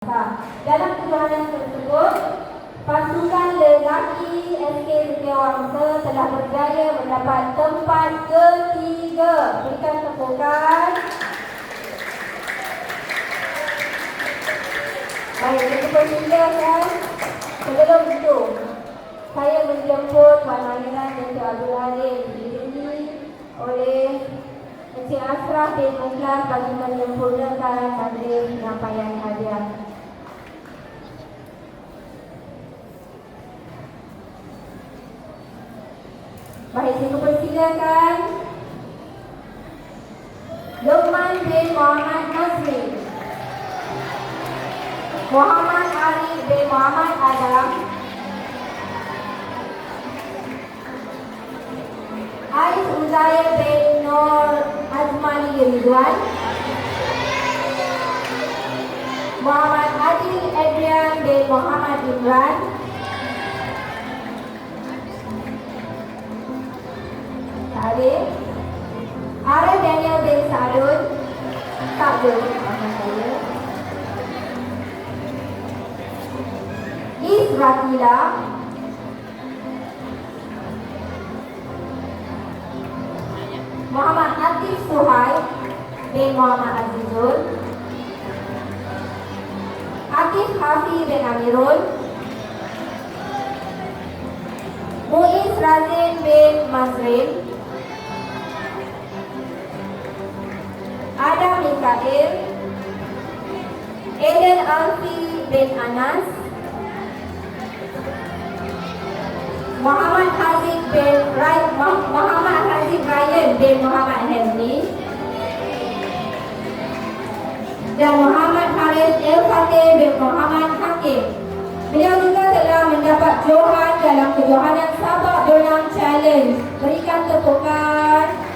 Dalam kejohanan tersebut, pasukan lelaki SK Setiawangsa telah berjaya mendapat tempat ketiga. Berikan tepukan. Baik, kita persilakan. Sebelum itu, saya menjemput Puan Marilan dan Encik Abdul Halim diiringi oleh Encik Ashraf bin Mukhlas bagi menyempurnakan majlis penyampaian hadiah. Baik, saya persilakan Luqman bin Muhammad Nazmi, Muhammad Arif bin Muhammad Adam, Ais Uzair bin Nur Azmani Ridwan, Muhammad Adil Adrian bin Muhammad Imran, Arif Daniel bin Sadun, Sabdun, Isratila, Muhammad Atif Suhaib bin Muhammad Azizul, Atif Hafi bin Amirul, Muiz Razin bin Mazrin, Adam Mikael, Eden Alfi bin Anas, Muhammad Haziq Ryan bin Muhammad Hazmi, dan Muhammad Haris El-Fatih bin Muhammad Hakim. Beliau juga telah mendapat johan dalam kejohanan Sabak Donang Challenge. Berikan tepukan.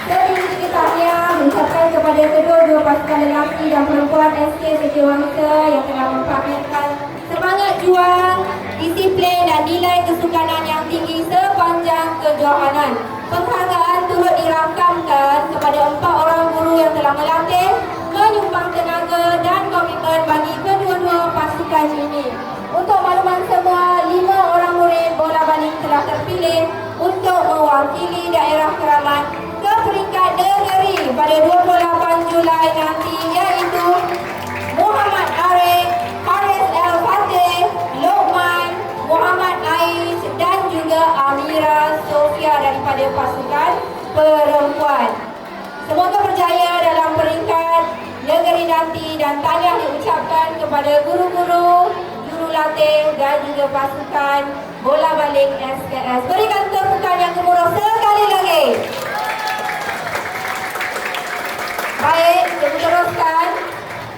Sedikit tahniah mengucapkan kepada kedua-dua pasukan lelaki dan perempuan SK Setiawangsa yang telah memperlihatkan semangat juang, disiplin dan nilai kesukanan yang tinggi sepanjang kejohanan. Penghargaan turut dirakamkan kepada 4 orang guru yang telah melatih, menyumbang tenaga dan komitmen bagi kedua-dua pasukan ini. Untuk makluman semua, 5 orang murid bola baling telah terpilih untuk mewakili daerah Keramat ke peringkat negeri pada 28 Julai nanti, iaitu Muhammad Arif, Haris El-Fatih, Luqman, Muhammad Ais dan juga Amira Sofia daripada pasukan perempuan. Semoga berjaya dalam peringkat negeri nanti dan tahniah diucapkan kepada guru-guru, jurulatih dan juga pasukan bola baling SK